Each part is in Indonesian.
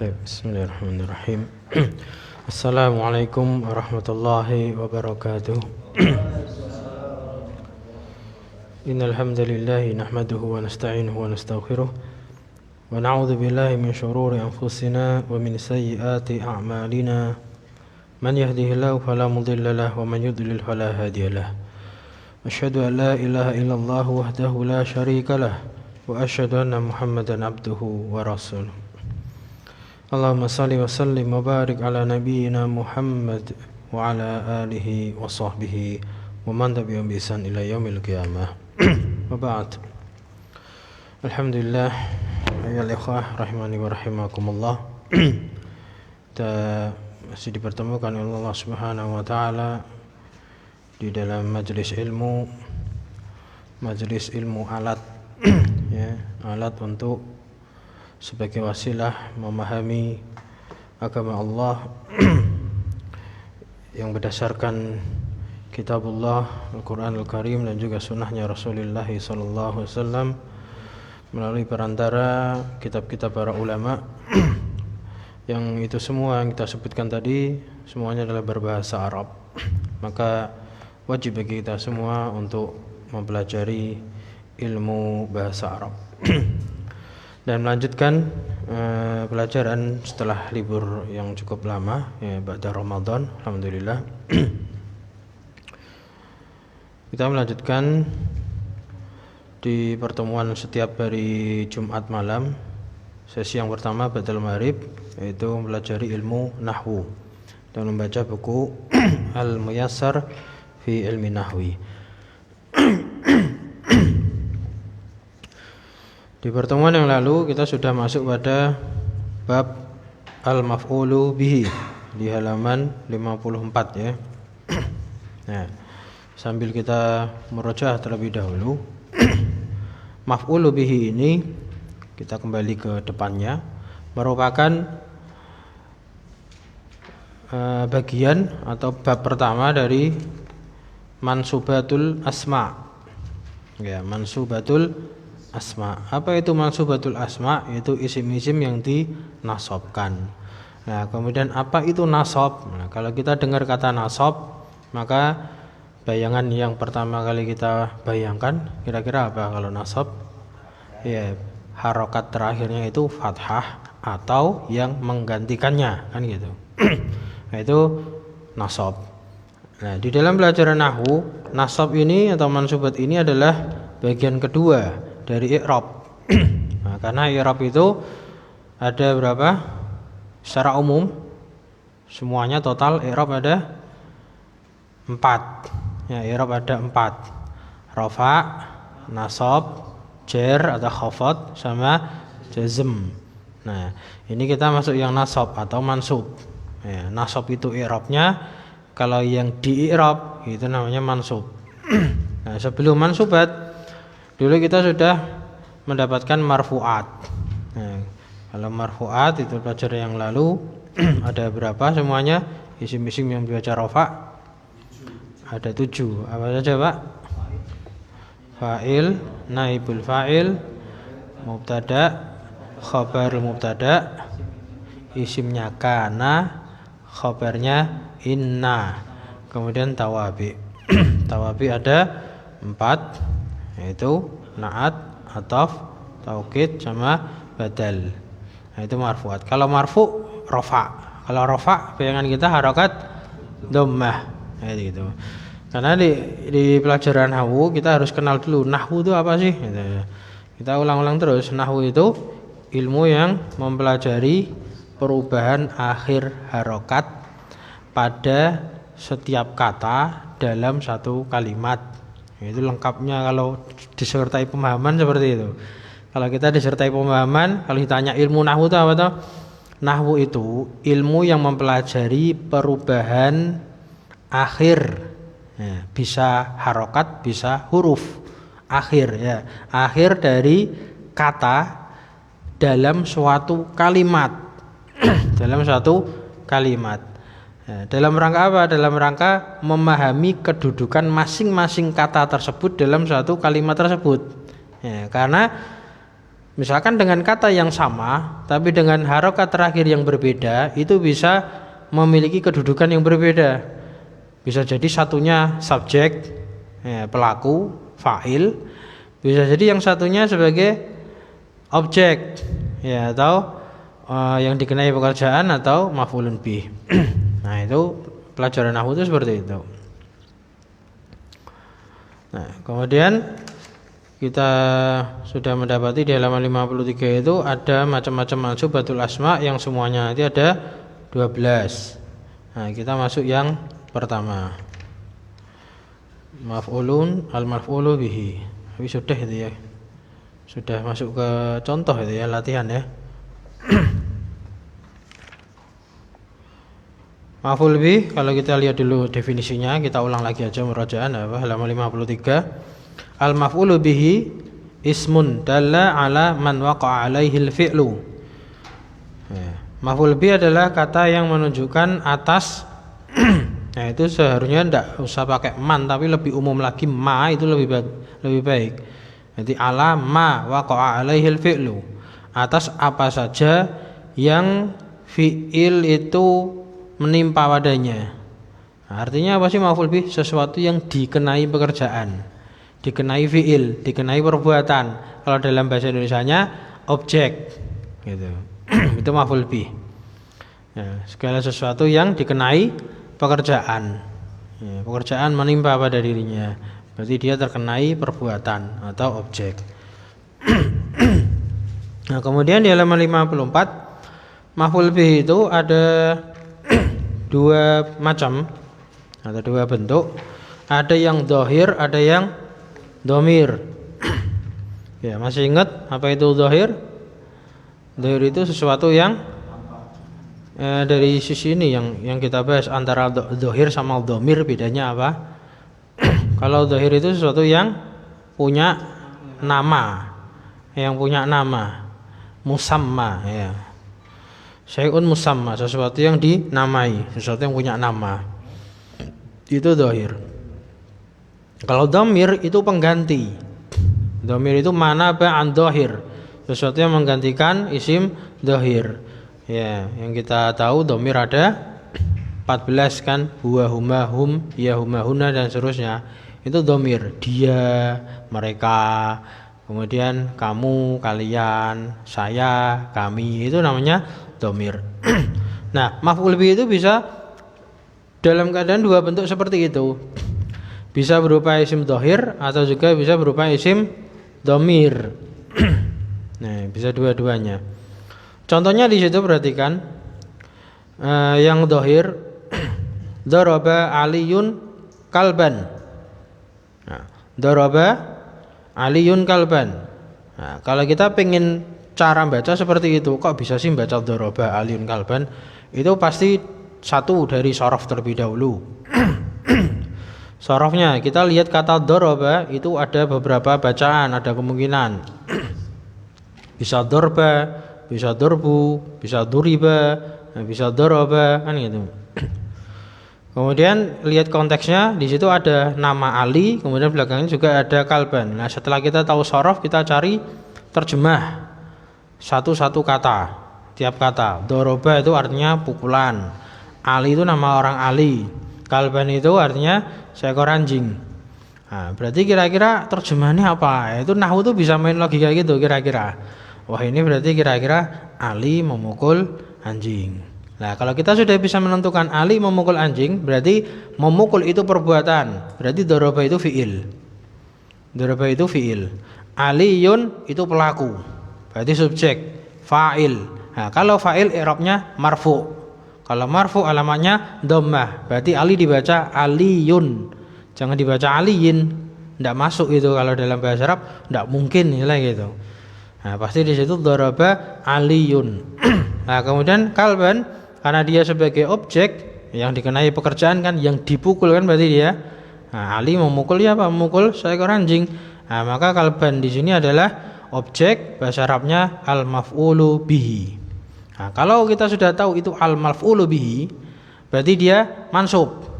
طيب بسم الله الرحمن الرحيم السلام عليكم ورحمة الله وبركاته إن الحمد لله نحمده ونستعينه ونستغفره ونعوذ بالله من شرور أنفسنا ومن سيئات أعمالنا من يهده الله فلا مضل له ومن يضلل فلا هادي له أشهد أن لا إله إلا الله وحده لا شريك له وأشهد أن محمدا عبده ورسوله اللهم صل وسلم وبارك على نبينا محمد وعلى آله وصحبه ومن تبعهم بإحسان إلى يوم القيامة وبعد Alhamdulillah ya ikhwah rahimani wa rahimakumullah. Kita masih dipertemukan oleh Allah Subhanahu wa taala di dalam majelis ilmu alat ya, alat untuk sebagai wasilah memahami agama Allah yang berdasarkan kitabullah Al-Quran Al-Karim dan juga sunnahnya Rasulullah SAW melalui perantara kitab-kitab para ulama yang itu semua yang kita sebutkan tadi semuanya adalah berbahasa Arab. Maka wajib bagi kita semua untuk mempelajari ilmu bahasa Arab dan melanjutkan pelajaran setelah libur yang cukup lama ya, ba'da Ramadan. Alhamdulillah kita melanjutkan di pertemuan setiap hari Jumat malam. Sesi yang pertama ba'dal maghrib yaitu mempelajari ilmu nahwu dan membaca buku Al-Muyassar fi Ilmi Nahwi. Di pertemuan yang lalu kita sudah masuk pada bab al-maf'ulu bihi di halaman 54 ya. Nah, sambil kita murojaah terlebih dahulu, maf'ulu bihi ini kita kembali ke depannya merupakan bagian atau bab pertama dari mansubatul asma. Ya, mansubatul asma. Apa itu mansubatul asma? Itu isim-isim yang dinasobkan. Nah, kemudian apa itu nasab? Nah, kalau kita dengar kata nasab, maka bayangan yang pertama kali kita bayangkan kira-kira apa kalau nasab? Ya, harokat terakhirnya itu fathah atau yang menggantikannya, kan gitu. Nah, itu nasab. Nah, di dalam pelajaran nahwu, nasab ini atau mansubat ini adalah bagian kedua dari i'rab. Nah, karena i'rab itu ada berapa? Secara umum semuanya total i'rab ada 4. Ya, i'rab ada 4. Rafa, nasab, jar atau khafad sama jazm. Nah, ini kita masuk yang nasab atau mansub. Ya, nasab itu i'rabnya, kalau yang di i'rab itu namanya mansub. Nah, sebelum mansubat dulu kita sudah mendapatkan marfu'at. Nah, kalau marfu'at itu pelajaran yang lalu ada berapa semuanya? Isim-isim yang dibaca rafa ada 7. Apa saja, Pak? Fa'il, naibul fa'il, mubtada, khabar mubtada, isimnya kana, khabarnya inna, kemudian tawabi. Tawabi ada 4, yaitu na'at, ataf, taukid sama badal. Nah, itu marfu'at. Kalau marfu' rafa. Kalau rafa bayangan kita harakat dhammah. Nah, gitu. Karena di pelajaran nahwu kita harus kenal dulu nahwu itu apa sih? Gitu. Kita ulang-ulang terus. Nahwu itu ilmu yang mempelajari perubahan akhir harokat pada setiap kata dalam satu kalimat. Itu lengkapnya kalau disertai pemahaman seperti itu. Kalau kita disertai pemahaman, kalau ditanya ilmu nahwu itu apa toh? Nahwu itu ilmu yang mempelajari perubahan akhir. Ya, bisa harokat, bisa huruf akhir ya. Akhir dari kata dalam suatu kalimat. Dalam suatu kalimat. Ya, dalam rangka apa? Dalam rangka memahami kedudukan masing-masing kata tersebut dalam suatu kalimat tersebut. Ya, karena Misalkan dengan kata yang sama tapi dengan harokat terakhir yang berbeda, itu bisa memiliki kedudukan yang berbeda. Bisa jadi satunya subjek, pelaku, fa'il, bisa jadi yang satunya sebagai objek, ya, atau yang dikenai pekerjaan atau maf'ulun bih. Nah, itu pelajaran nahwu itu seperti itu. Nah, kemudian kita sudah mendapati di halaman 53 itu ada macam-macam mansubatul asma yang semuanya nanti ada 12. Nah, kita masuk yang pertama. Maf'ulun al-maf'ulu bihi. Tapi sudah itu ya. Sudah masuk ke contoh itu ya, latihan ya. Maf'ul bih, kalau kita lihat dulu definisinya, kita ulang lagi aja murajaah halaman 53. Al-maf'ulu bihi ismun dalla ala man waqa'a alaihi al-fi'lu. Maf'ul bihi adalah kata yang menunjukkan atas nah, itu seharusnya tidak usah pakai man, tapi lebih umum lagi ma, itu lebih baik. Jadi ala ma waqa'a alaihi al-fi'lu, atas apa saja yang fi'il itu menimpa padanya. Nah, artinya apa sih maf'ul bih? Sesuatu yang dikenai pekerjaan, dikenai fi'il, dikenai perbuatan. Kalau dalam bahasa Indonesianya objek, gitu. Itu maf'ul bih. Ya, segala sesuatu yang dikenai pekerjaan, ya, pekerjaan menimpa pada dirinya, berarti dia terkenai perbuatan atau objek. Nah, kemudian di halaman 54, maf'ul bih itu ada dua macam atau dua bentuk. Ada yang dhahir, ada yang dhamir. Ya, masih ingat apa itu dhahir? Dhahir itu sesuatu yang dari sisi ini yang kita bahas, antara dhahir sama dhamir bedanya apa? Kalau dhahir itu sesuatu yang punya nama, musamma, ya. Syai'un musamma, sesuatu yang dinamai, sesuatu yang punya nama. Itu dhahir. Kalau dhamir itu pengganti. Dhamir itu mana ba'an dhahir, sesuatu yang menggantikan isim dhahir. Ya, yang kita tahu dhamir ada 14 kan, huwa, huma, hum, ya, huma, huna dan seterusnya. Itu dhamir, dia, mereka, kemudian kamu, kalian, saya, kami, itu namanya dhamir. Nah, maf'ul bih itu bisa dalam keadaan dua bentuk seperti itu. Bisa berupa isim dhahir atau juga bisa berupa isim dhamir. Nah, bisa dua-duanya. Contohnya di situ perhatikan, yang dhahir, daraba aliyun kalban. Nah, daraba aliyun kalban. Nah, kalau kita pengen cara baca seperti itu, kok bisa sih baca daraba aliyun kalban? Itu pasti satu dari shorof terlebih dahulu. Shorofnya kita lihat kata daraba itu ada beberapa bacaan, ada kemungkinan. Bisa dorba, bisa dorbu, bisa duriba, bisa daraba, kan gitu. Kemudian lihat konteksnya, di situ ada nama Ali, kemudian belakangnya juga ada kalban. Nah, setelah kita tahu shorof, kita cari terjemah satu-satu kata, tiap kata. Doroba itu artinya pukulan, Ali itu nama orang Ali, kalban itu artinya seekor anjing. Nah, berarti kira-kira terjemahannya apa? Itu nahwu tuh bisa main logika gitu kira-kira. Wah, ini berarti kira-kira Ali memukul anjing. Nah, kalau kita sudah bisa menentukan Ali memukul anjing, berarti memukul itu perbuatan. Berarti doroba itu fi'il. Doroba itu fi'il. Aliyun itu pelaku. Berarti subjek, fa'il. Nah, kalau fa'il i'rabnya marfu'. Kalau marfu alamatnya dhammah, berarti Ali dibaca aliyun, jangan dibaca aliyin. Tidak masuk itu kalau dalam bahasa Arab, tidak mungkin nilai gitu. Nah, pasti di situ daraba aliyun. Nah, kemudian kalban, karena dia sebagai objek yang dikenai pekerjaan kan, yang dipukul kan berarti dia. Nah, Ali memukul ya apa? Memukul seekor anjing. Nah, maka kalban di sini adalah objek, bahasa Arabnya al-maf'ulu bihi. Nah, kalau kita sudah tahu itu al-maf'ulu bihi, berarti dia mansub.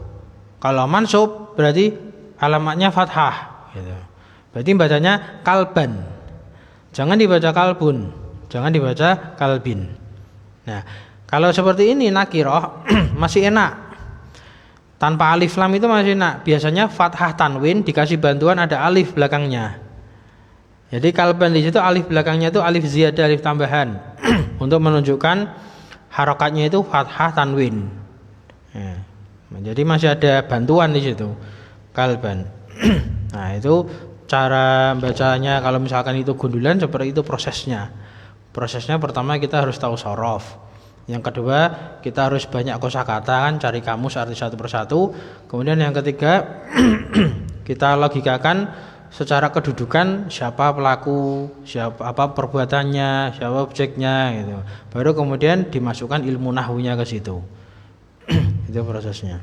Kalau mansub berarti alamatnya fathah gitu. Berarti bacanya kalban. Jangan dibaca kalbun, jangan dibaca kalbin. Nah, kalau seperti ini nakiroh masih enak. Tanpa alif lam itu masih enak. Biasanya fathah tanwin dikasih bantuan ada alif belakangnya. Jadi kalban di situ alif belakangnya itu alif ziyadah, alif tambahan untuk menunjukkan harokatnya itu fathah tanwin. Ya. Jadi masih ada bantuan di situ kalban. Nah, itu cara bacanya. Kalau misalkan itu gundulan seperti itu prosesnya. Prosesnya pertama kita harus tahu sorof. Yang kedua kita harus banyak kosakata kan, cari kamus arti satu persatu. Kemudian yang ketiga kita logikakan secara kedudukan siapa pelaku, siapa apa perbuatannya, siapa objeknya gitu. Baru kemudian dimasukkan ilmu nahwunya ke situ. Itu prosesnya.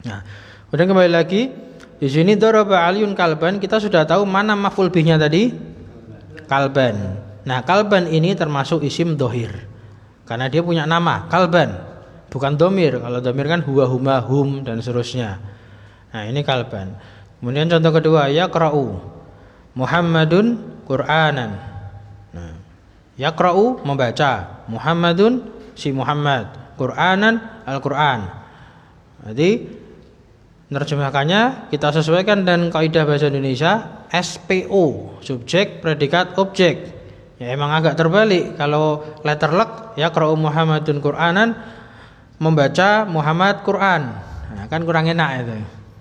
Nah, kemudian kembali lagi di sini daraba aliyun kalban, kita sudah tahu mana maf'ul bihnya tadi? Kalban. Nah, kalban ini termasuk isim dohir. Karena dia punya nama, kalban, bukan domir. Kalau domir kan huwa, huma, hum, dan seterusnya. Nah, ini kalban. Kemudian contoh kedua, yaqra'u Muhammadun Qur'anan. Nah, yaqra'u membaca, Muhammadun si Muhammad, Qur'anan Al-Qur'an. Jadi menerjemahkannya kita sesuaikan dengan kaidah bahasa Indonesia, SPO, subjek, predikat, objek. Ya emang agak terbalik. Kalau letter luck ya qra'u Muhammadun Qur'anan, membaca Muhammad Quran. Nah, kan kurang enak itu.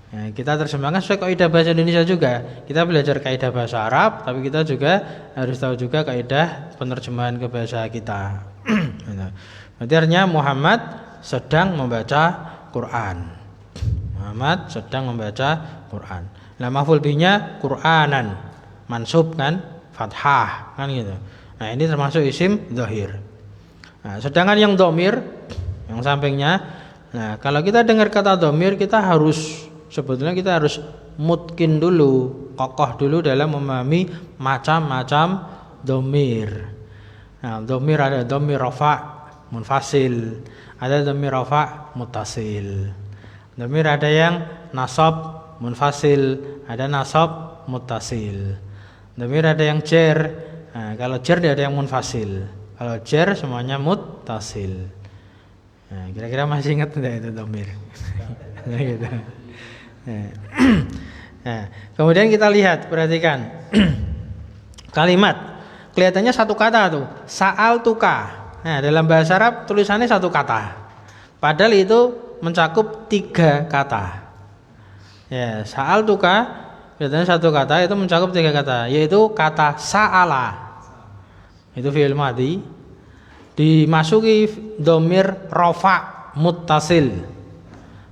Nah, kita terjemahkan sesuai kaidah bahasa Indonesia juga. Kita belajar kaidah bahasa Arab, tapi kita juga harus tahu juga kaidah penerjemahan ke bahasa kita. Berarti artinya Muhammad sedang membaca Quran. Muhammad sedang membaca Quran. Nah, maf'ul bihnya Qur'anan, mansub kan, fathah kan gitu. Nah, ini termasuk isim dhahir. Nah, sedangkan yang domir, yang sampingnya, nah kalau kita dengar kata domir kita harus sebetulnya kita harus mutkin dulu, kokoh dulu dalam memahami macam-macam domir. Nah, domir ada domir rafa munfasil, ada domir rafa muttasil. Domir ada yang nasab munfasil, ada nasab muttasil. Domir ada yang jar. Nah, kalau jar dia ada yang munfasil. Kalau jar semuanya muttasil. Nah, kira-kira masih ingat enggak itu domir? Nah, gitu. Nah, kemudian kita lihat, perhatikan kalimat. Kelihatannya satu kata tuh, sa'al tuka. Nah, dalam bahasa Arab tulisannya satu kata. Padahal itu mencakup 3 kata. Ya, sa'al tuka kelihatannya satu kata, itu mencakup 3 kata, yaitu kata sa'ala. Itu fi'il madhi dimasuki dhamir rafa muttasil.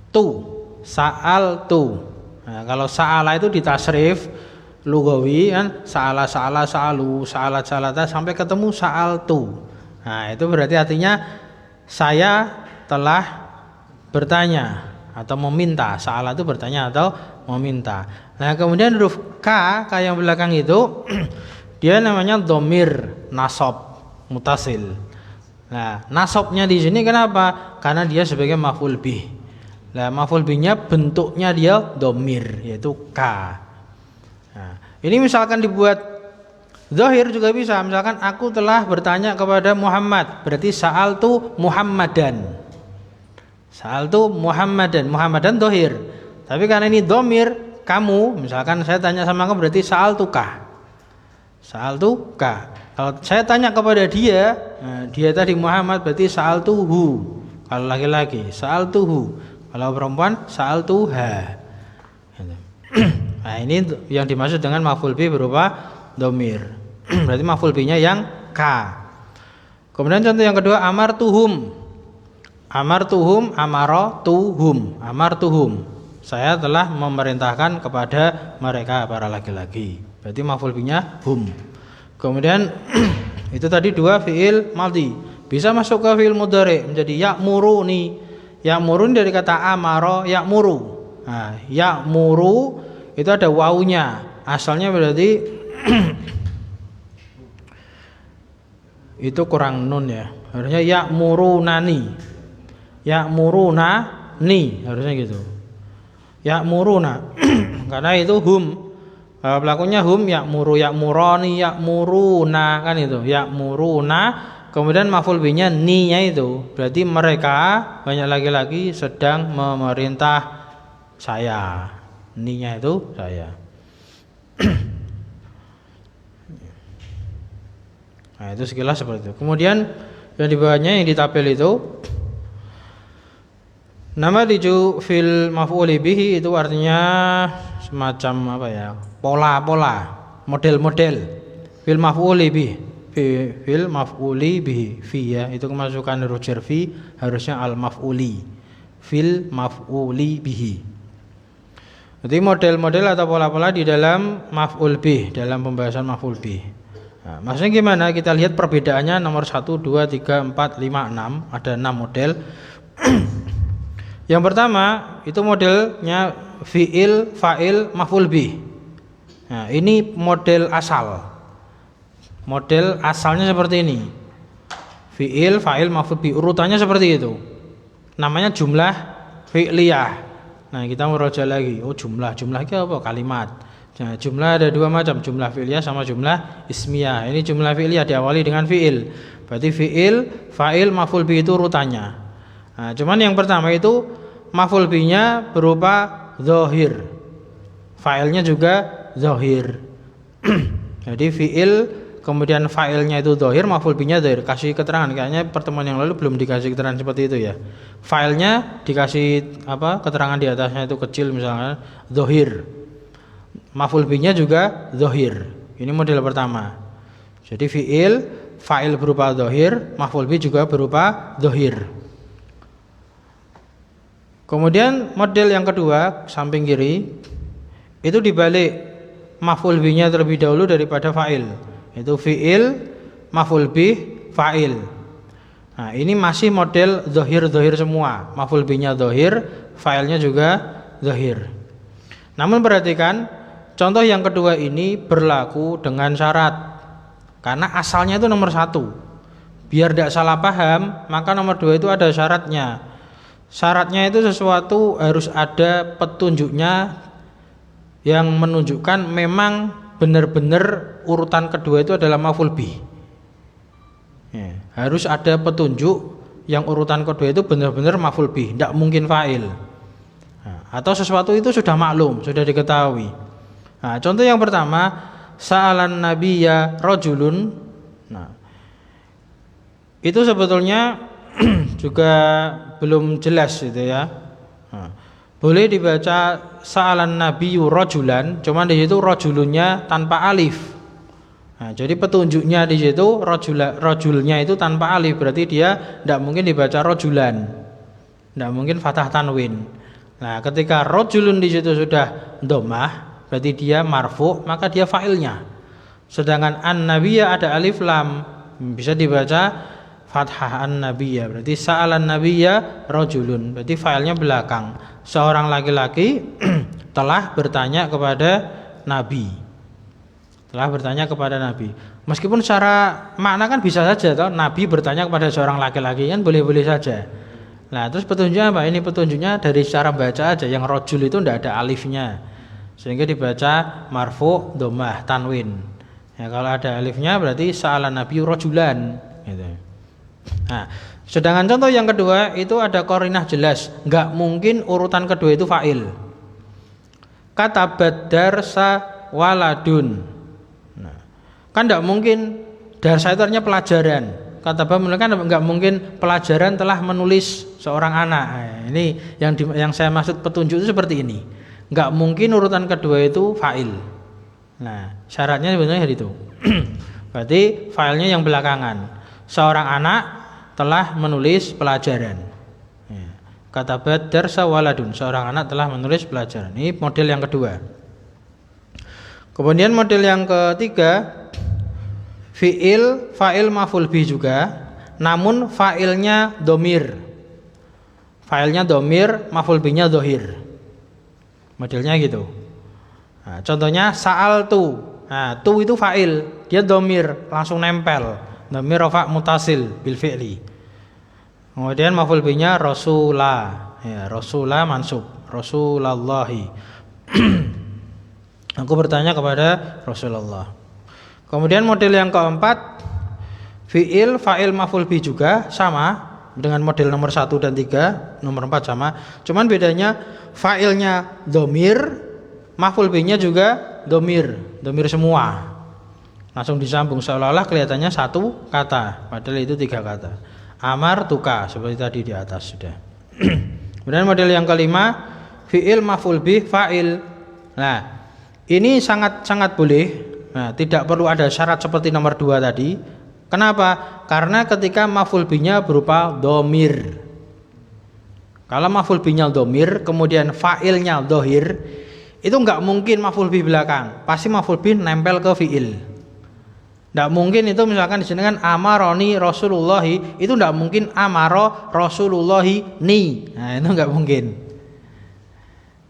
Tu, sa'al tu. Nah, kalau sa'ala itu ditasrif lugawi kan, sa'ala sa'ala sa'alu, sa'ala sa'alata sampai ketemu sa'al tu. Nah, itu berarti artinya saya telah bertanya atau meminta. Sa'ala itu bertanya atau meminta. Nah, kemudian huruf K yang belakang itu dia namanya dhamir nasab mutasil. Nah, nasabnya di sini kenapa? Karena dia sebagai maf'ul bih. Nah, maf'ul bihnya bentuknya dia dhamir, yaitu K. Nah, ini misalkan dibuat zahir juga bisa. Misalkan aku telah bertanya kepada Muhammad, berarti sa'altu Muhammadan. Sa'altu Muhammadan, Muhammadan zahir. Tapi karena ini dhamir kamu, misalkan saya tanya sama kamu berarti sa'altuka. Sa'altuka. Kalau saya tanya kepada dia, nah, dia tadi Muhammad berarti sa'altuhu. Kalau laki-laki sa'altuhu. Kalau perempuan sa'altuha. Nah, ini yang dimaksud dengan maf'ul bih berupa dhamir. Berarti maf'ul bihnya yang K. Kemudian contoh yang kedua, amartuhum. Amartuhum, amaratuhum. Amartuhum. Saya telah memerintahkan kepada mereka para laki-laki. Berarti maf'ul bihnya hum. Kemudian itu tadi 2 fi'il madhi. Bisa masuk ke fi'il mudhari menjadi ya'muruni. Ya'murun dari kata amara ya'muru. Nah, ya'muru itu ada wawunya. Asalnya berarti itu kurang nun ya. Harusnya ya'murunani. Ya'murunani harusnya gitu. Ya'muruna. Karena itu hum Pelakunya hum, ya'muru, ya'murani, ya'muruna, kan itu. Ya'muruna, kemudian maf'ul bihnya ni-nya itu. Berarti mereka banyak laki-laki sedang memerintah saya. Ni-nya itu saya. Nah, itu sekilas seperti itu. Kemudian yang di bawahnya yang di tabel itu nama diju fil maf'uli bihi itu artinya semacam apa ya? Pola-pola, model-model. Fil maf'uli bihi. Fil maf'uli bihi. Fi ya, itu kemasukan huruf jar fi harusnya al maf'uli. Fil maf'uli bihi. Jadi model-model atau pola-pola di dalam maf'ul bih, dalam pembahasan maf'ul bih. Nah, maksudnya gimana? Kita lihat perbedaannya nomor 1, 2, 3, 4, 5, 6. Ada 6 model. Yang pertama itu modelnya fi'il, fa'il, maf'ul bih. Nah, ini model asal. Model asalnya seperti ini. Fi'il, fa'il, maf'ul bih. Urutannya seperti itu. Namanya jumlah fi'liyah. Nah, kita merujuk lagi. Oh, jumlah itu apa? Kalimat. Nah, jumlah ada dua macam, jumlah fi'liyah sama jumlah ismiyah. Ini jumlah fi'liyah diawali dengan fi'il. Berarti fi'il, fa'il, maf'ul bih itu urutannya. Nah, cuman yang pertama itu maf'ul bihnya berupa zahir. Fa'ilnya juga zahir. Jadi fi'il kemudian fa'ilnya itu zahir, maf'ul bihnya zahir. Kasih keterangan, kayaknya pertemuan yang lalu belum dikasih keterangan seperti itu ya. Fa'ilnya dikasih apa? Keterangan di atasnya itu kecil misalnya zahir. Maf'ul bihnya juga zahir. Ini model pertama. Jadi fi'il, fa'il berupa zahir, maf'ul bih juga berupa zahir. Kemudian model yang kedua samping kiri itu dibalik, maf'ul bihnya terlebih dahulu daripada fa'il. Itu fi'il, maf'ul bih, fa'il. Nah, ini masih model zahir semua. Maf'ul bihnya zahir, fa'ilnya juga zahir. Namun perhatikan, contoh yang kedua ini berlaku dengan syarat. Karena asalnya itu nomor 1. Biar tidak salah paham, maka nomor 2 itu ada syaratnya. Syaratnya itu sesuatu harus ada petunjuknya yang menunjukkan memang benar-benar urutan kedua itu adalah maf'ul bih. Ya, harus ada petunjuk yang urutan kedua itu benar-benar maf'ul bih, tidak mungkin fa'il. Nah, atau sesuatu itu sudah maklum, sudah diketahui. Nah, contoh yang pertama, sa'alan nabiyya rajulun. Nah, itu sebetulnya juga belum jelas gitu ya. Nah, boleh dibaca sa'alan nabiyyu rajulan, cuman di situ rajulunnya tanpa alif. Nah, jadi petunjuknya di situ rajulnya itu tanpa alif, berarti dia tidak mungkin dibaca rajulan. Tidak mungkin fathah tanwin. Nah, ketika rajulun di situ sudah dhammah, berarti dia marfu, maka dia fa'ilnya. Sedangkan an-nabiyya ada alif lam, bisa dibaca fathah an-nabiyya, berarti sa'alan nabiyya rajulun, berarti fa'ilnya belakang. Seorang laki-laki telah bertanya kepada Nabi. Telah bertanya kepada Nabi. Meskipun secara makna kan bisa saja toh, Nabi bertanya kepada seorang laki-laki, kan boleh-boleh saja. Nah, terus petunjuknya apa? Ini petunjuknya dari cara baca aja, yang rajul itu tidak ada alifnya. Sehingga dibaca marfu dhammah tanwin. Ya, kalau ada alifnya berarti sa'alan nabiyyu rajulan gitu. Nah, sedangkan contoh yang kedua itu ada qarinah jelas, enggak mungkin urutan kedua itu fa'il. Katabat darsa waladun. Nah, kan enggak mungkin darsa itu artinya pelajaran. Katabat kan enggak mungkin pelajaran telah menulis seorang anak. Nah, ini yang saya maksud petunjuk itu seperti ini. Enggak mungkin urutan kedua itu fa'il. Nah, syaratnya sebenarnya itu. Berarti fa'ilnya yang belakangan. Seorang anak telah menulis pelajaran. Katabat darsa waladun, seorang anak telah menulis pelajaran. Ini model yang kedua. Kemudian model yang ketiga, fi'il, fa'il, maf'ul bih juga, namun fa'ilnya domir. Fa'ilnya domir, maf'ul bihnya dohir. Modelnya gitu. Nah, contohnya sa'altu. Nah, tu itu fa'il, dia domir, langsung nempel. Dhamir rafa' mutasil bil fi'li. Kemudian maf'ul bihnya rasulah. Ya, rasulah mansub, rasulallahi. Aku bertanya kepada Rasulullah. Kemudian model yang keempat, fi'il, fa'il, maf'ul bih juga sama dengan model nomor 1 dan 3, nomor 4 sama. Cuman bedanya fa'ilnya domir, maf'ul bihnya juga domir semua. Langsung disambung seolah-olah kelihatannya satu kata, padahal itu 3 kata. Amar tuka seperti tadi di atas sudah. Kemudian model yang kelima, fi'il, maf'ul bih, fa'il. Nah, ini sangat boleh. Nah, tidak perlu ada syarat seperti nomor 2 tadi. Kenapa? Karena ketika maf'ul bihnya berupa domir. Kalau maf'ul bihnya domir, kemudian fa'ilnya dohir, itu enggak mungkin maf'ul bih belakang. Pasti maf'ul bih nempel ke fi'il. Enggak mungkin itu misalkan di sini kan amaroni Rasulullahi, itu enggak mungkin amaro Rasulullahi ni. Nah, itu enggak mungkin.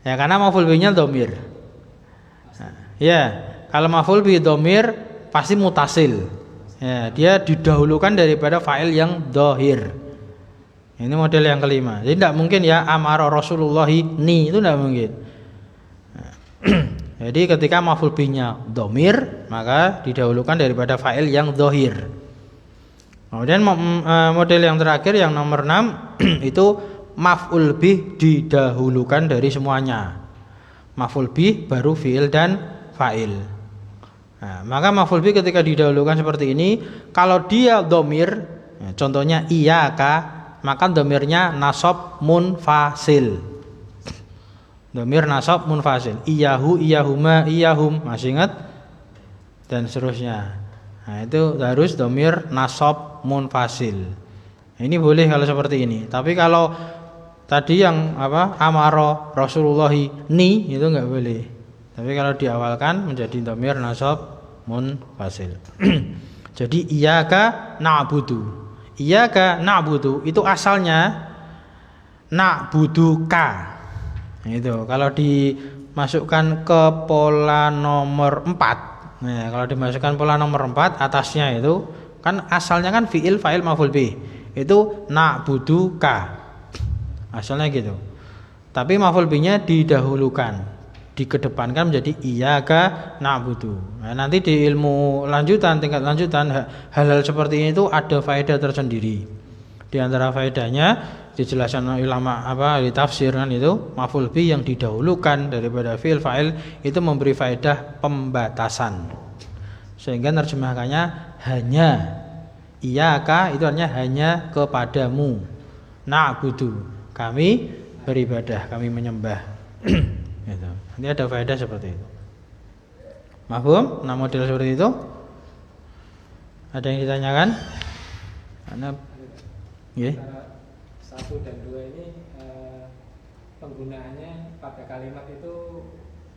Ya, karena maf'ul bihnya domir. Nah, ya, kalau maf'ul bih domir pasti mutasil. Ya, dia didahulukan daripada fa'il yang dohir. Ini model yang kelima. Jadi tidak mungkin ya amaro Rasulullahi ni, itu tidak mungkin. Nah, jadi ketika maf'ul bihnya domir, maka didahulukan daripada fa'il yang dohir. Kemudian model yang terakhir yang nomor 6 itu maf'ul bih didahulukan dari semuanya. Maf'ul bih baru fi'il dan fa'il. Nah, maka maf'ul bih ketika didahulukan seperti ini, kalau dia domir, ya, contohnya iyaka, maka domirnya nasab munfasil. Domir nasab munfasil. Iyahu, iyahuma, iyahum, masih ingat? Dan seterusnya. Nah, itu harus domir nasab munfasil. Ini boleh kalau seperti ini. Tapi kalau tadi yang amaro Rasulullahi ni, itu enggak boleh. Tapi kalau diawalkan menjadi domir nasab munfasil. Jadi iyyaka na'budu. Iyyaka na'budu itu asalnya na'buduka. Itu kalau dimasukkan ke pola nomor 4. Nah, kalau dimasukkan pola nomor 4 atasnya itu kan asalnya kan fi'il, fa'il, maf'ul bih. Itu na'buduka. Asalnya gitu. Tapi maf'ul bihnya didahulukan, dikedepankan menjadi iyyaka na'budu. Nah, nanti di ilmu lanjutan, tingkat lanjutan, hal-hal seperti ini itu ada faedah tersendiri. Di antara faedahnya dijelaskan ulama ahli tafsir kan itu maf'ul bih yang didahulukan daripada fi'il fa'il itu memberi faedah pembatasan. Sehingga terjemahkannya hanya iyyaka itu artinya hanya kepadamu. Na'budu, kami beribadah, kami menyembah. Gitu. Nanti ada faedah seperti itu. Mahfum? Nah, model seperti itu. Ada yang ditanyakan? Karena satu dan dua ini penggunaannya pada kalimat itu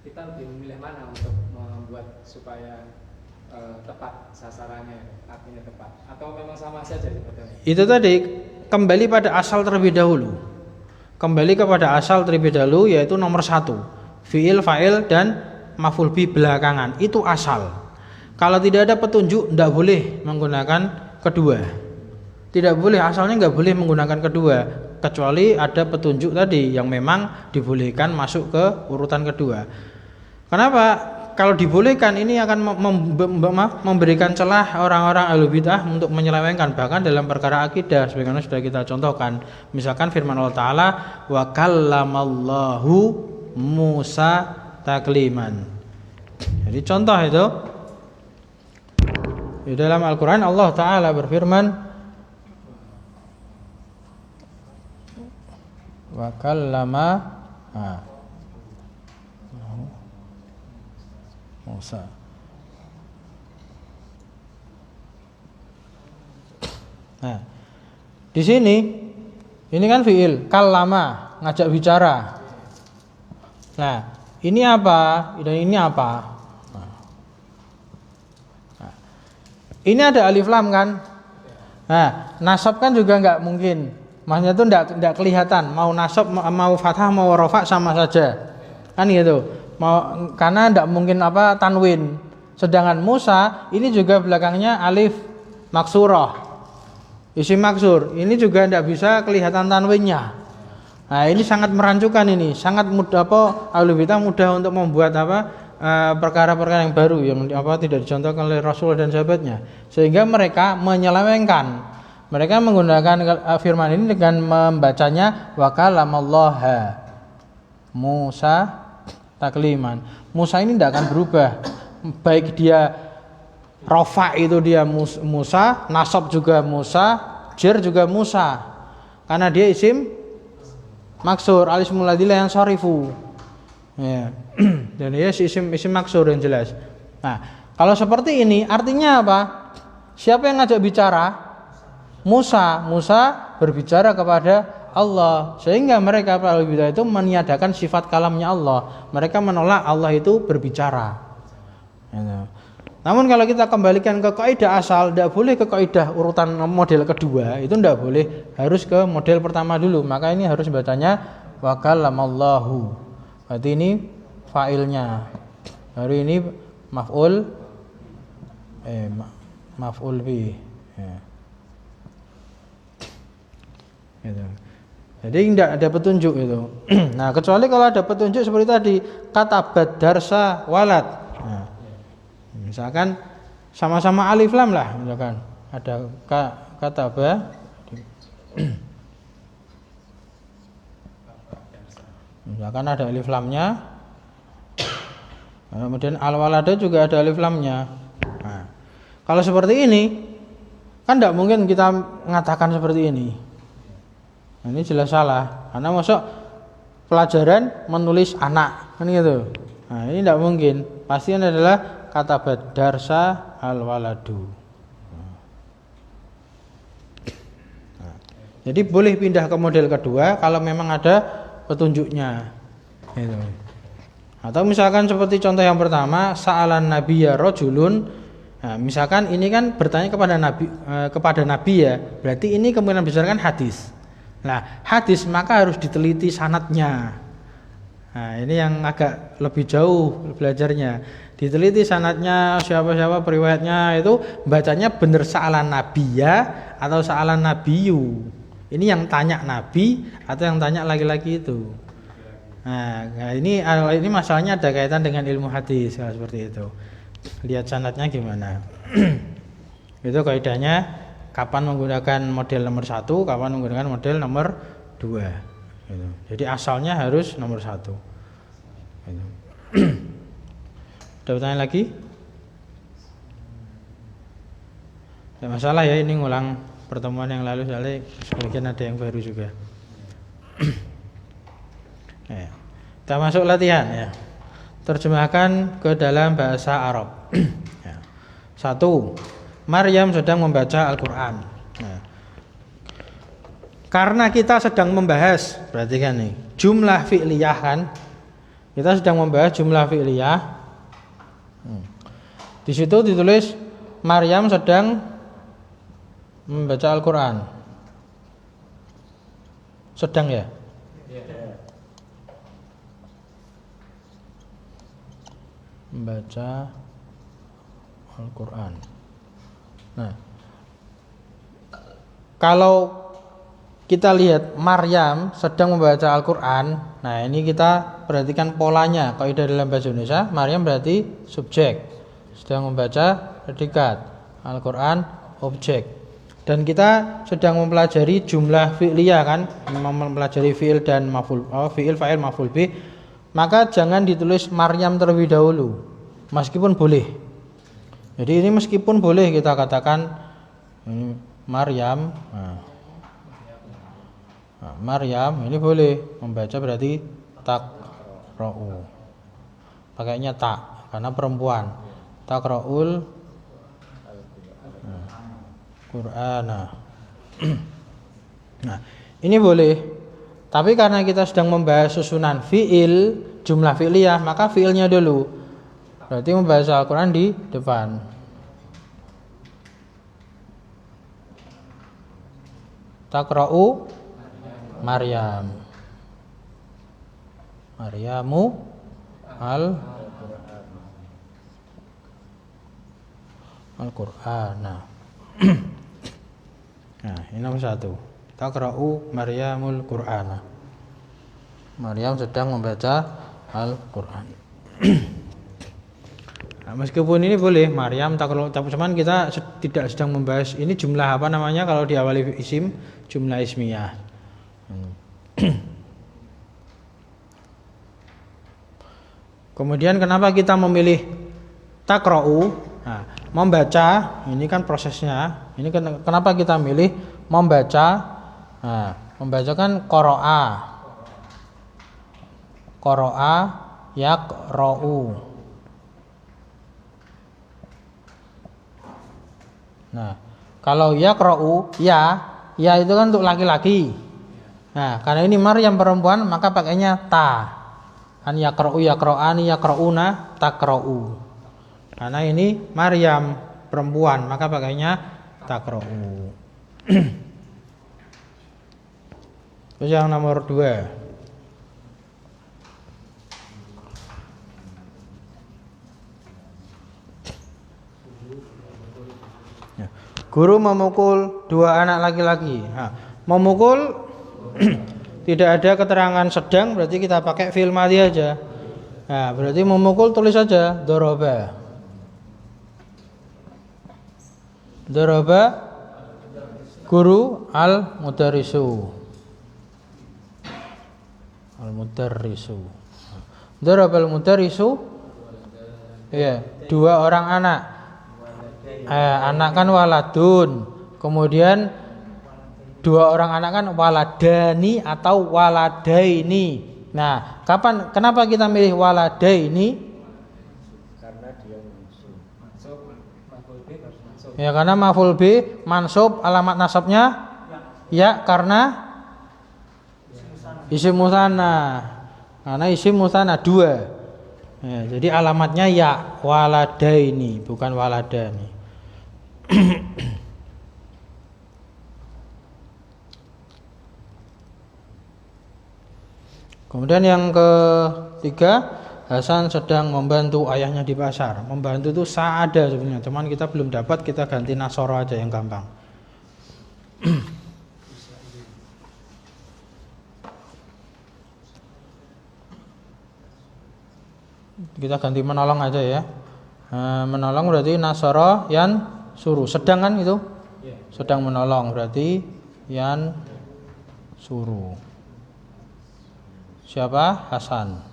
kita lebih memilih mana untuk membuat supaya tepat sasarannya, artinya tepat, atau memang sama saja sebetulnya? Itu tadi kembali pada asal terlebih dahulu. Kembali kepada asal terlebih dahulu, yaitu nomor 1 fi'il, fa'il, dan maf'ul bih belakangan. Itu asal. Kalau tidak ada petunjuk, tidak boleh menggunakan kedua. Tidak boleh, asalnya nggak boleh menggunakan kedua, kecuali ada petunjuk tadi yang memang dibolehkan masuk ke urutan kedua. Kenapa? Kalau dibolehkan ini akan memberikan celah orang-orang ahlul bidah untuk menyelewengkan, bahkan dalam perkara akidah sebagaimana sudah kita contohkan. Misalkan firman Allah Ta'ala, wa kallamallahu Musa takliman. Jadi contoh itu di dalam Al-Quran Allah Ta'ala berfirman, wa kallama Musa. Nah, di sini ini kan fi'il, kallama, ngajak bicara. Nah, ini apa? Dan ini apa? Nah, ini ada alif lam kan? Nah, nasab kan juga enggak mungkin. Maksudnya itu enggak kelihatan, mau nasab, mau fathah, mau rafa sama saja. Kan gitu. Karena enggak mungkin tanwin. Sedangkan Musa ini juga belakangnya alif maksurah. Isim maksur. Ini juga enggak bisa kelihatan tanwinnya. Nah, ini sangat merancukan ini, sangat mudah ahlul bidah mudah untuk membuat perkara-perkara yang baru yang tidak dicontohkan oleh Rasul dan sahabatnya, sehingga mereka menyelewengkan. Mereka menggunakan firman ini dengan membacanya wa kalamallaha Musa takliman. Musa ini tidak akan berubah, baik dia rafa itu dia Musa, nasab juga Musa, jar juga Musa, karena dia isim maksur alis muladilah yang syarifu ya. Dan dia isim maksur yang jelas. Nah, kalau seperti ini artinya apa? Siapa yang ngajak bicara? Musa berbicara kepada Allah, sehingga mereka para bidah itu meniadakan sifat kalamnya Allah. Mereka menolak Allah itu berbicara. Namun kalau kita kembalikan ke kaidah asal, tidak boleh ke kaidah urutan model kedua, itu tidak boleh, harus ke model pertama dulu. Maka ini harus bacanya wa kalamallahu. Berarti ini fa'ilnya. Hari ini maf'ul bi. Ya. Gitu. Jadi tidak ada petunjuk itu. Nah, kecuali kalau ada petunjuk seperti tadi, katabat darsa walad. Nah, misalkan sama-sama alif lam lah, misalkan ada kataba misalkan ada alif lamnya, kemudian al walada juga ada alif lamnya. Nah, kalau seperti ini kan tidak mungkin kita mengatakan seperti ini. Nah, ini jelas salah, karena masuk pelajaran menulis anak kan gitu. Nah, ini tidak mungkin. Pasti ini adalah kata darsa al waladu. Nah, jadi boleh pindah ke model kedua kalau memang ada petunjuknya. Gitu. Atau misalkan seperti contoh yang pertama, sa'alan nabiyya rajulun. Nah, misalkan ini kan bertanya kepada nabi ya. Berarti ini kemungkinan besar kan hadis. Nah, hadis maka harus diteliti sanadnya. Nah, ini yang agak lebih jauh belajarnya. Diteliti sanadnya, siapa-siapa periwayatnya, itu bacanya benar sa'alan nabiyya atau sa'alan nabiyyu. Ini yang tanya nabi atau yang tanya laki-laki itu. Nah, ini masalahnya ada kaitan dengan ilmu hadis kalau seperti itu. Lihat sanadnya gimana. Itu kaidahnya. Kapan menggunakan model nomor 1, kapan menggunakan model nomor 2 gitu. Jadi asalnya harus nomor 1 gitu. Ada pertanyaan lagi? Tidak masalah ya, ini ngulang pertemuan yang lalu, soalnya sebagian ada yang baru juga. Ya. Kita masuk latihan ya. Terjemahkan ke dalam bahasa Arab. Ya. 1. Maryam sedang membaca Al-Quran. Nah, karena kita sedang membahas, perhatikan nih, jumlah fi'liyah kan, kita sedang membahas jumlah fi'liyah. Di situ ditulis Maryam sedang membaca Al-Quran. Sedang ya? Membaca Al-Quran. Nah, kalau kita lihat Maryam sedang membaca Al-Quran, nah ini kita perhatikan polanya. Kalau dalam bahasa Indonesia, Maryam berarti subjek, sedang membaca predikat, Al-Quran objek. Dan kita sedang mempelajari jumlah fi'liyah kan, mempelajari fi'il dan fi'il, fa'il, maf'ul bih. Maka jangan ditulis Maryam terlebih dahulu, meskipun boleh. Jadi ini meskipun boleh kita katakan ini Maryam. Nah, Maryam ini boleh membaca berarti taqra'u. Pakainya tak karena perempuan. Taqra'ul Qur'ana. Nah, ini boleh. Tapi karena kita sedang membahas susunan fi'il, jumlah fi'liyah, maka fi'ilnya dulu. Berarti membaca Al-Quran di depan. Taqra'u Maryam. Maryamu Al-Quran. Nah, ini nomor 1. Taqra'u Maryamul Qur'ana. Maryam sedang membaca Al-Quran. Nah, meskipun ini boleh Maryam takra'u, tapi cuman kita tidak sedang membahas ini jumlah apa namanya kalau diawali isim, jumlah ismiyah. Kemudian kenapa kita memilih takra'u? Nah, membaca, ini kan prosesnya. Ini kenapa kita milih membaca? Nah, membaca kan qara'a. Qara'a yaqra'u. Nah, kalau yaqra'u, ya itu kan untuk laki-laki. Nah, karena ini Maryam perempuan, maka pakainya ta. An yaqra'u yaqra'ani yaqra'una taqra'u. Karena ini Maryam perempuan, maka pakainya taqra'u. Terus yang nomor 2. Guru memukul 2 anak laki-laki. Nah, memukul tidak ada keterangan sedang, berarti kita pakai fi'il madhi aja. Nah, berarti memukul tulis saja daraba. Daraba guru al-mudarrisu. Al-mudarrisu. Daraba al-mudarrisu. Ya, 2 orang anak. Anak kan waladun, kemudian 2 orang anak kan waladani atau waladaini. Nah, kenapa kita milih waladaini? Karena dia mansub. Ya, karena maf'ul bi mansub, alamat nasabnya ya karena isim musanna. Karena isim musanna 2. Ya, jadi alamatnya ya waladaini, bukan waladani. Kemudian yang ketiga, Hasan sedang membantu ayahnya di pasar. Membantu itu sa'ada sebenarnya, cuman kita belum dapat, kita ganti nasoro aja yang gampang. Kita ganti menolong aja ya. Menolong berarti nasoro yan suruh. Sedang kan itu? Sedang menolong berarti yan suruh. Siapa? Hasan.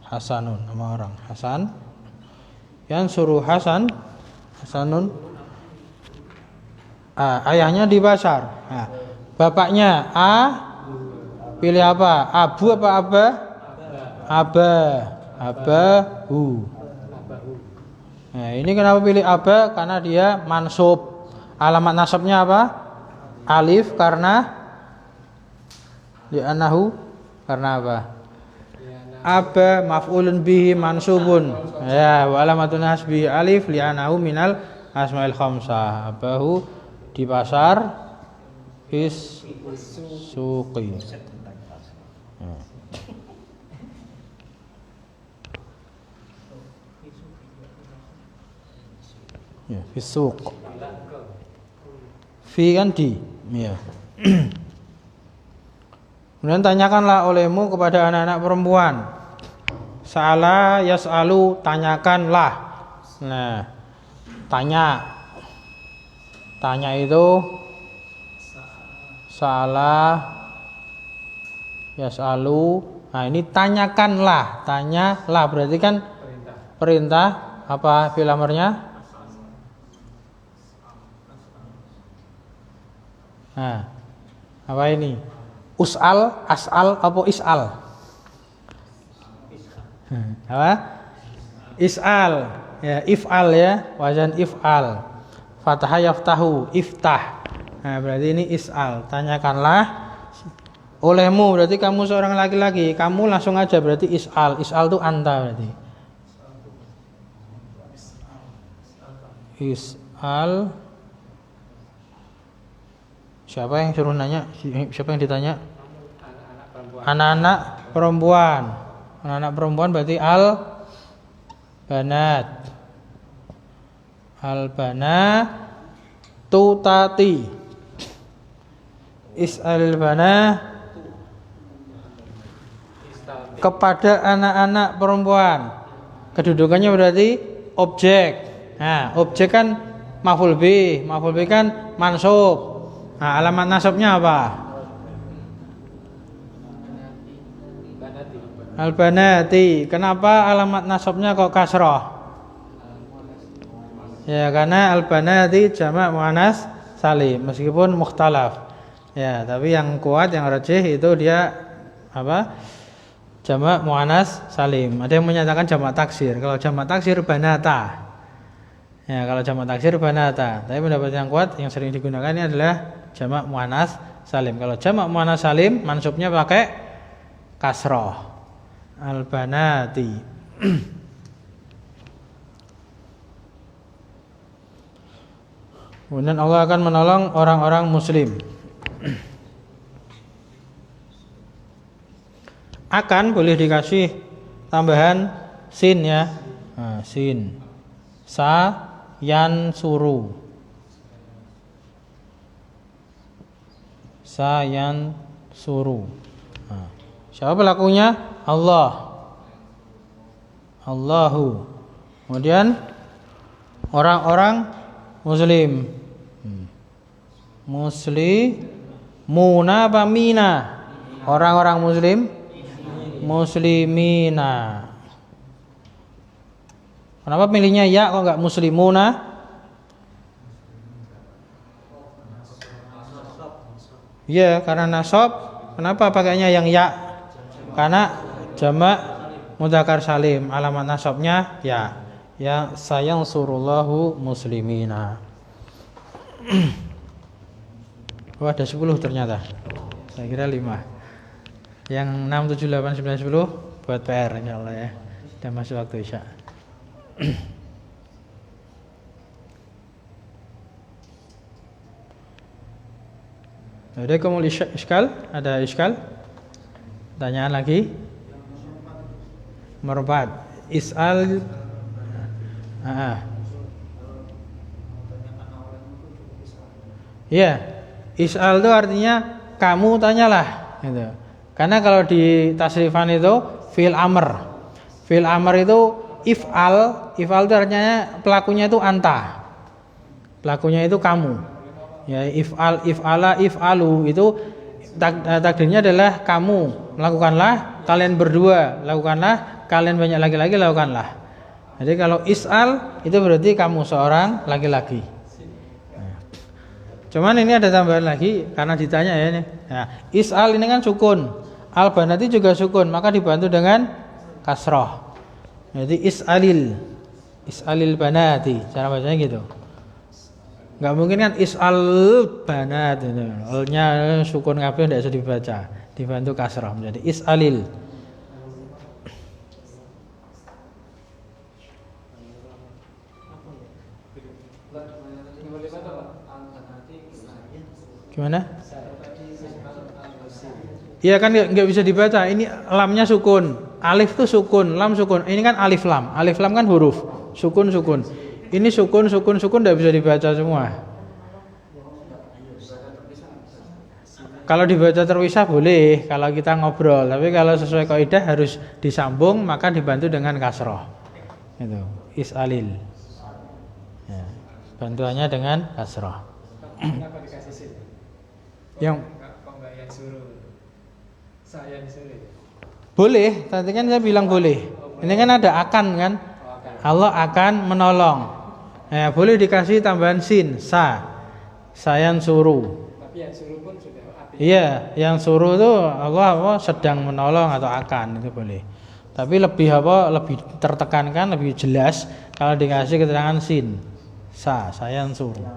Hasanun, nama orang Hasan. Yang suruh Hasan, Hasanun. Ayahnya di pasar. Nah, bapaknya pilih apa? Abu apa Aba? Abahu. Nah, ini kenapa pilih Aba? Karena dia mansub. Alamat nasabnya apa? Alif karena li'annahu karena apa? Aba maf'ulun bihi mansubun. Ya, wa alamatun nasbi alif li'annahu minal asmail khamsah. Abahu di pasar suqi. Ya, fisuq. Fi kan di. Ya. Kemudian tanyakanlah olehmu kepada anak-anak perempuan. Sa'ala yas'alu, tanyakanlah. Nah, tanya itu sa'ala yas'alu. Nah, ini tanyakanlah. Tanyalah berarti kan perintah. Apa fi'il amarnya? Nah, apa ini? Us'al, as'al, apa is'al? Apa? Is'al, ya, if'al ya, wazan if'al. Fatha yaftahu, iftah. Nah, berarti ini is'al. Tanyakanlah olehmu, berarti kamu seorang laki-laki. Kamu langsung aja berarti is'al. Is'al itu anta berarti. Is'al. Siapa yang suruh nanya? Siapa yang ditanya? Anak-anak perempuan. Anak-anak perempuan berarti al-banat. Al-banatu tati. Is'al bana kepada anak-anak perempuan. Kedudukannya berarti objek. Nah, objek kan maf'ul bi kan mansub. Nah, alamat nasabnya apa? Al-banati. Kenapa alamat nasabnya kok kasrah? Ya, karena al-banati jamak muannas salim meskipun mukhtalaf. Ya, tapi yang kuat yang rajih itu dia apa? Jamak muannas salim. Ada yang menyatakan jamak taksir. Kalau jamak taksir banata. Ya, kalau jamak taksir banata. Tapi pendapat yang kuat yang sering digunakan ini adalah jamak muannas salim. Kalau jamak muannas salim mansubnya pakai kasrah. Al-banati. Kemudian Allah akan menolong orang-orang muslim. Akan boleh dikasih tambahan sin ya. Nah, sin. Sa yan suru. Sa yan suru. Nah, siapa pelakunya? Allah. Allahu. Kemudian orang-orang muslim. Muslimuna apa mina? Orang-orang muslim muslimina. Kenapa pilihnya ya kok enggak muslimuna? Ya, karena nasab. Kenapa pakainya yang ya? Karena jamak mudzakkar salim, alamat nasabnya ya. Ya sayang surullahu muslimina. Oh, ada 10 ternyata. Saya kira 5. Yang 6, 7, 8, 9, 10 buat PR insyaallah ya. Sudah masuk waktu Isya. Ada kemudian iskal? Ada iskal? Tanyaan lagi? Merbat. Is'al. Ya, is'al itu artinya kamu tanyalah gitu. Karena kalau di tasrifan itu fi'il amr. Fi'il amr itu if'al itu artinya pelakunya itu anta. Pelakunya itu kamu. Ya, if'al, if'ala, if'alu itu takdirnya adalah kamu lakukanlah, kalian berdua lakukanlah, kalian banyak laki-laki lakukanlah. Jadi kalau is'al itu berarti kamu seorang laki-laki. Cuman ini ada tambahan lagi karena ditanya ya ini. Nah, is'al ini kan sukun. Al-banati juga sukun, maka dibantu dengan kasrah. Jadi is'alil banati. Cara bacanya gitu. Enggak mungkin kan is'al banat itu. L-nya sukun kabeh enggak bisa dibaca. Dibantu kasrah menjadi is'alil. Gimana? Iya kan nggak bisa dibaca. Ini lamnya sukun, alif tuh sukun, lam sukun. Ini kan alif lam kan huruf sukun. Ini sukun nggak bisa dibaca semua. Kalau dibaca terpisah boleh, kalau kita ngobrol. Tapi kalau sesuai kaidah harus disambung, maka dibantu dengan kasroh. Itu is'alil. Ya, bantuannya dengan kasroh. Kenapa dikasih sin? Yang enggak yang suruh. Saya disuruh. Boleh, tadi kan saya bilang boleh. Ini kan ada akan kan? Allah akan menolong. Ya, boleh dikasih tambahan sin, sayan suruh. Tapi yang suruh pun sudah artinya. Iya, yang suruh itu Allah sedang menolong atau akan itu boleh. Tapi lebih lebih tertekankan, lebih jelas kalau dikasih keterangan sin, sayan suruh.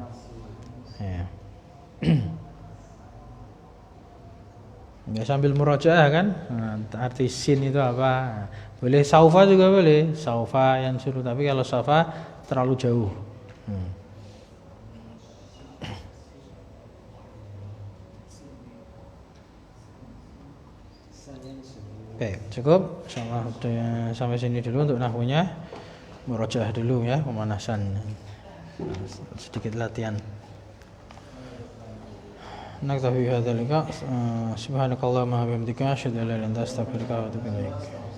Ya. Ya sambil murojaah kan, arti sin itu apa? Boleh saufa juga boleh, saufa yang suruh. Tapi kalau saufa terlalu jauh. Baik, cukup. Sampai sini dulu untuk nahwunya. Murojaah dulu ya, pemanasan. Sedikit latihan. naktafi bihadzal liqa. Subhanakallahumma wa bihamdika asyhadu an la ilaha illa anta astaghfiruka wa atubu ilaik.